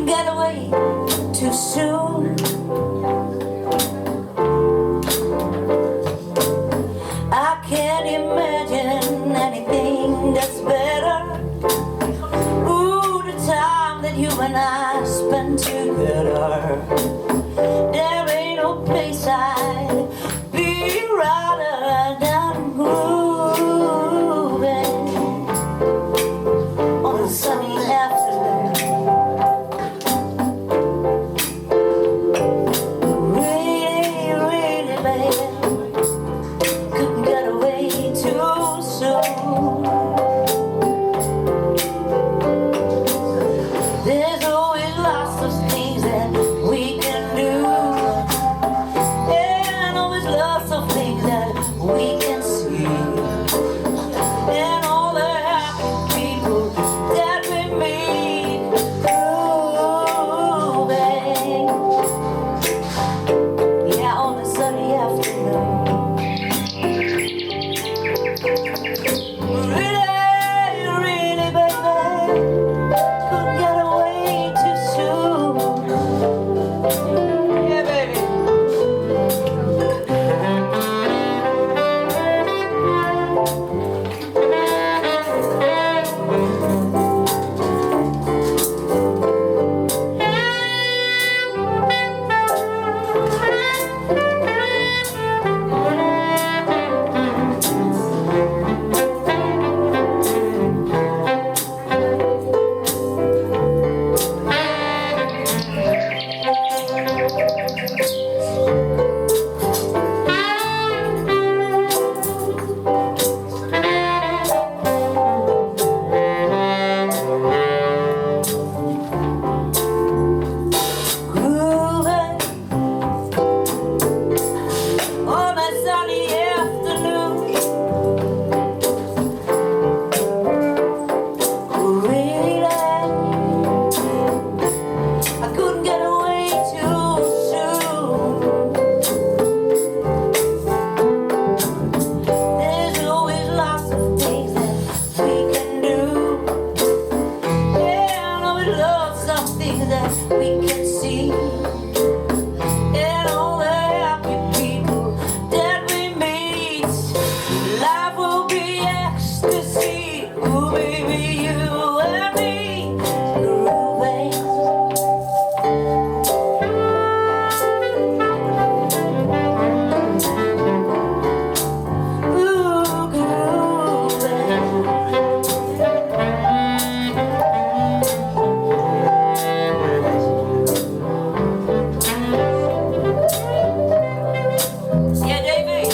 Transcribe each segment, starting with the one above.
get away too soon. I can't imagine anything that's better. Ooh, the time that you and I spent together. There ain't no place I'd be rather than grooving on a sunny afternoon. Really, really, baby, couldn't get away too soon. There's always lots of things that we can do, and always lots of things that we can see, and all the happy people that we meet moving, yeah, on a sunny afternoon. Really, really, baby, couldn't get away too soon. Yeah, baby. Grooving on a sunny afternoon. Really, I couldn't get away too soon. There's always lots of things that we can do, and always lots of things that we can see, and all the happy people that we meet. Life will be ecstasy. Ooh, baby, you and me grooving. Ooh, grooving. Yeah, Davey.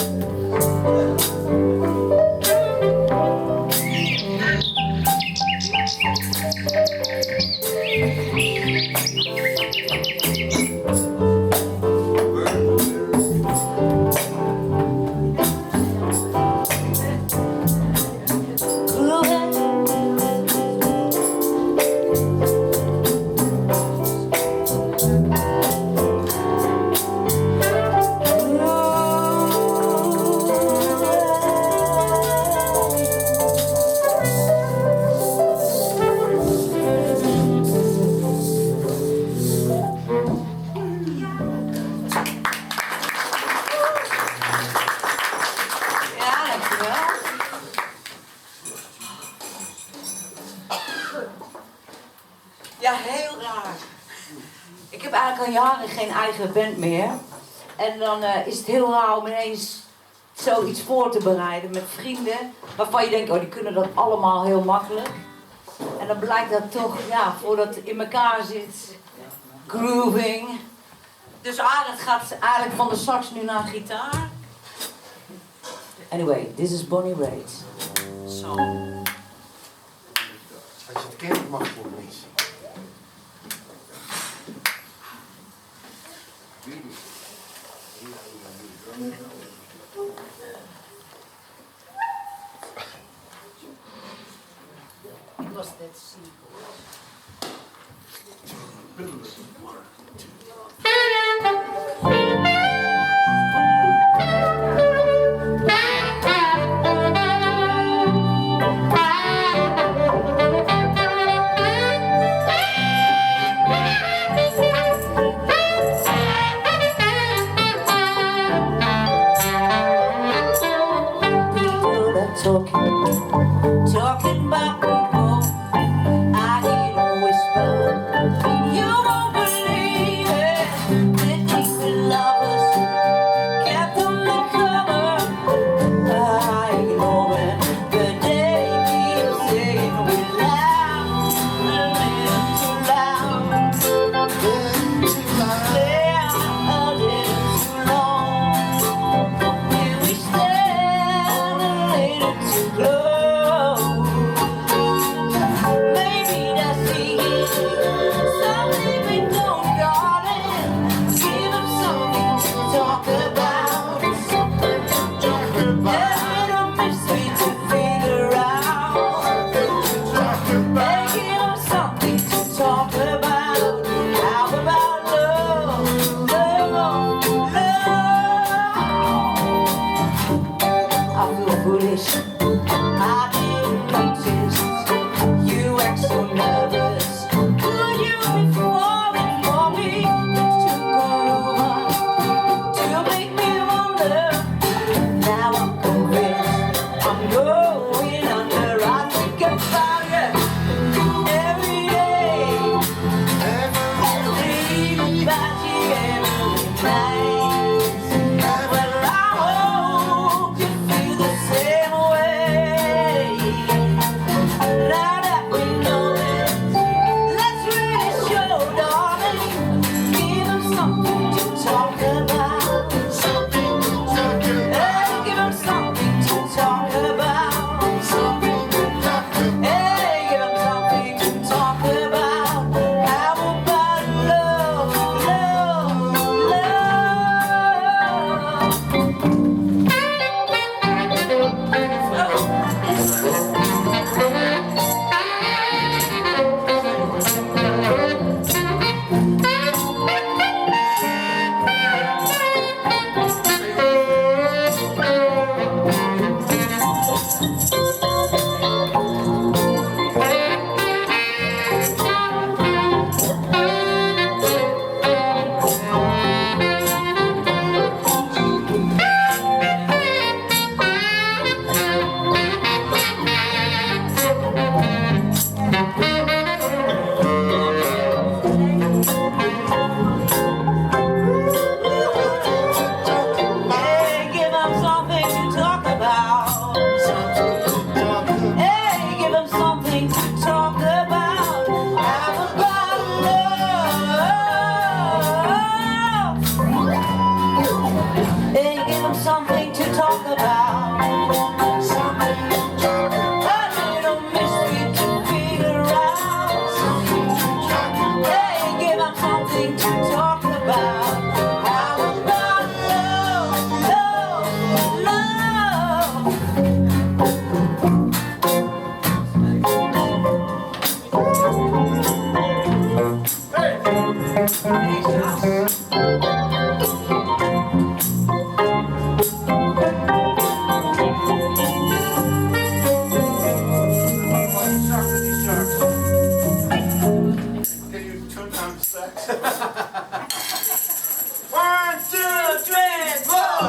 Ja, dankjewel. Ja, heel raar. Ik heb eigenlijk al jaren geen eigen band meer. En dan is het heel raar om ineens zoiets voor te bereiden met vrienden. Waarvan je denkt, oh, die kunnen dat allemaal heel makkelijk. En dan blijkt dat toch, ja, voordat het in elkaar zit, grooving. Dus Arend gaat eigenlijk van de sax nu naar gitaar. Anyway, this is Bonnie Raitt. Song. Als je het kent, mag het niet. It was that simple. something to talk about. How about love, love, love? Hey, Charles. One, two, three, four.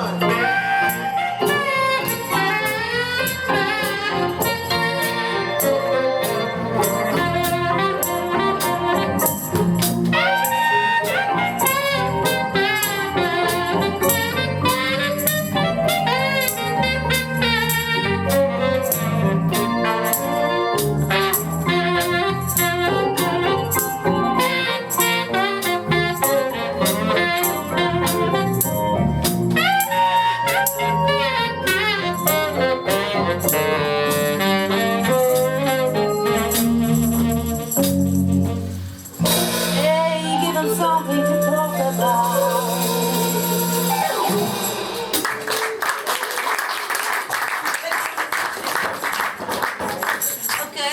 Hey, give them something to talk about. Oké.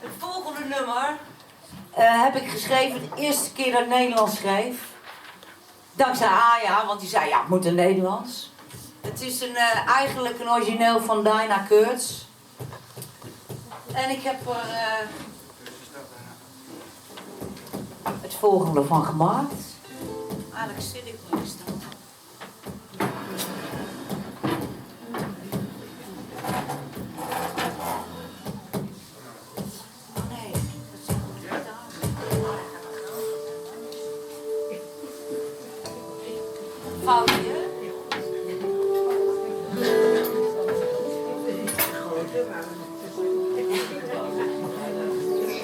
Het volgende nummer heb ik geschreven de eerste keer dat ik Nederlands schreef. Dankzij Aya, want die zei ja, het moet in Nederlands. Het is eigenlijk een origineel van Dinah Kurtz. En ik heb er het volgende van gemaakt. Eigenlijk zit ik wel eens dan. Oh nee, dat is een gitaar. Foutje.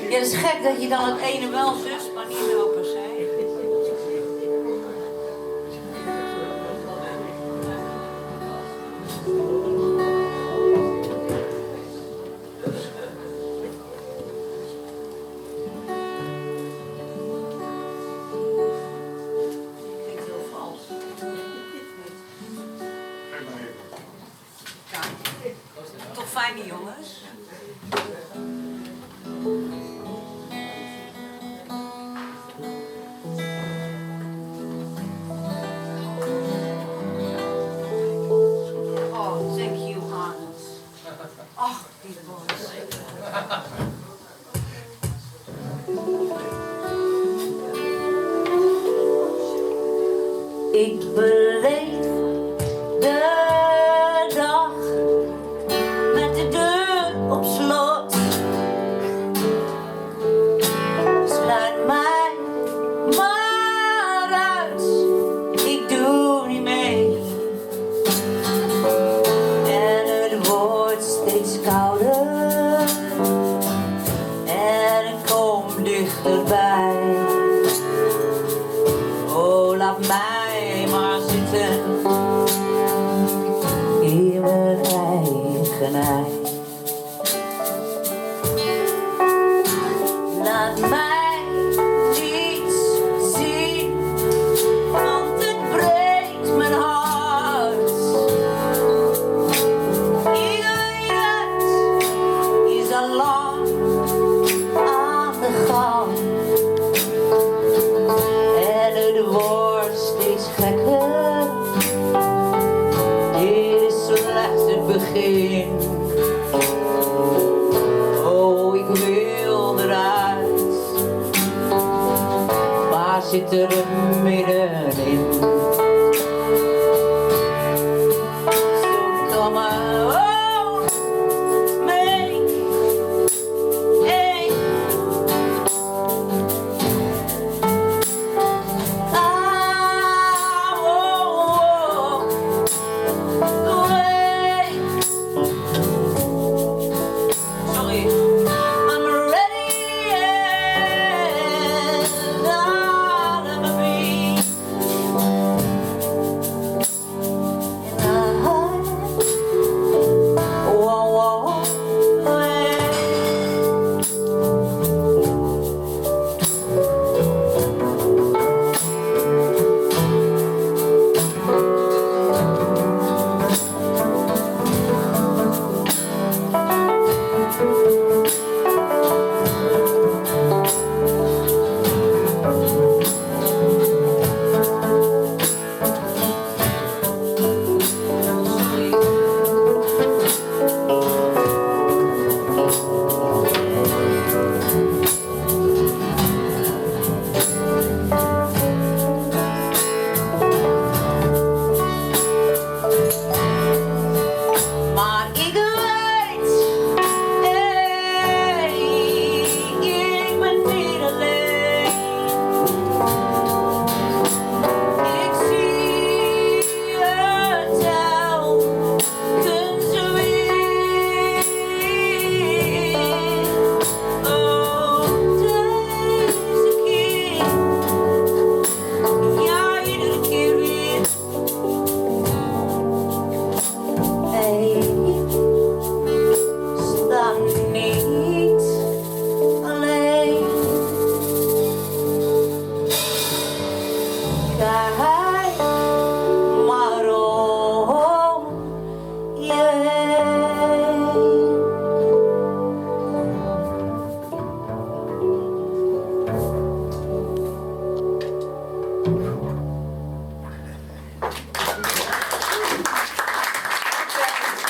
Ja, dat is gek dat je dan het ene wel zust, maar niet zo per se. Klinkt heel vals. Toch fijn die jongens. Oh, thank you, Hans. Ach, die boys. Ik beleef de dag met de deur op slot. Sluit mij maar uit, ik doe niet mee. En het wordt steeds kouder en ik kom dichterbij. Oh, laat mij maar zitten in mijn eigen ei. Laat mij niets zien, want het breekt mijn hart. Iedereen is al lang aan de gang. En het wordt steeds gekker. Dit is slechts het begin. Oh, ik wil eruit, maar zit er middenin. So come on, make a sorry, I'm ready as I'll ever be. naar huis.